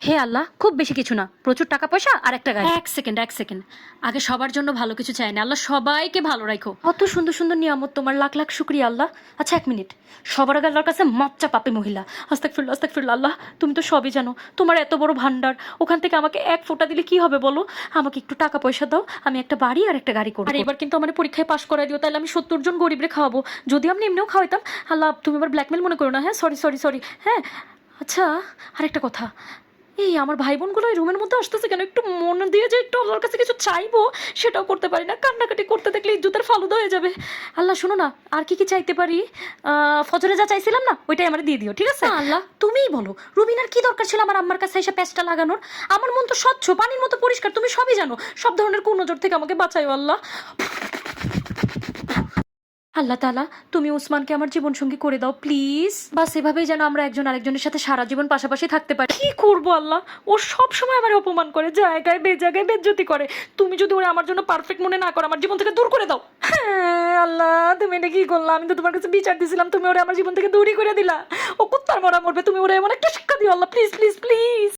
হে আল্লাহ, খুব বেশি কিছু না, প্রচুর টাকা পয়সা আর একটা গাড়ি। এক সেকেন্ড, আগে সবার জন্য ভালো কিছু চাই না, আল্লাহ সবাইকে ভালো রাখো। কত সুন্দর সুন্দর নিয়ামত, তোমার লাখ লাখ শুক্রিয়া আল্লাহ। আচ্ছা 1 মিনিট, সবার আগে আল্লাহর কাছে মাপচা পাপি মহিলা। আস্তাগফিরুল্লাহ আল্লাহ, তুমি তো সবই জানো, তোমার এত বড় ভান্ডার, ওখান থেকে আমাকে এক ফোঁটা দিলে কি হবে বলো? আমাকে একটু টাকা পয়সা দাও, আমি একটা বাড়ি আর একটা গাড়ি করবো। আর এবার কিন্তু আমার পরীক্ষায় পাশ করাই দিও, তাহলে আমি 70 জন গরিবরে খাওয়াবো। যদি আমি এমনিও খাওয়াইতাম, আল্লাহ তুমি আবার ব্ল্যাকমেল মনে করো না। হ্যাঁ, সরি। হ্যাঁ, আচ্ছা আরেকটা কথা, এই আমার ভাই বোনগুলো এই রুমের মধ্যে আসতেছে কেন? একটু মন দিয়ে যে একটু আল্লাহর কাছে কিছু চাইবো, সেটাও করতে পারি না। কান্নাকাটি করতে দেখলে ইজ্জতের ফালুদা হয়ে যাবে। আল্লাহ শোনো না, আর কি কি চাইতে পারি? ফজরে যা চাইছিলাম না, ওইটাই আমার দিয়ে দিও, ঠিক আছে? আল্লাহ তুমিই বলো, রুবিনার কি দরকার ছিল আমার আম্মার কাছে এসে প্যাচটা লাগানোর? আমার মন তো স্বচ্ছ, পানির মতো পরিষ্কার, তুমি সবই জানো। সব ধরনের কুনজর থেকে আমাকে বাঁচাইও আল্লাহ। আল্লাহ তাআলা, তুমি উসমানকে আমার জীবন সঙ্গী করে দাও প্লিজ। বাস এভাবেই যেন আমরা একজন আরেকজনের সাথে সারা জীবন পাশাপাশি থাকতে পারি। কি করবো আল্লাহ, ও সব সময় আমার অপমান করে, জায়গায় বেজায়গায় বেজ্জতি করে। তুমি যদি ওরা আমার জন্য পারফেক্ট মনে না করো, আমার জীবন থেকে দূর করে দাও। হ্যাঁ আল্লাহ, তুমি এটা কি করলা? আমি তো তোমার কাছে বিচার দিছিলাম, তুমি ওরা আমার জীবন থেকে দূরই করে দিলা। ও কুত্তার মরা মরবে, তুমি ওরা এমন একটা শিক্ষা দিও আল্লাহ, প্লিজ।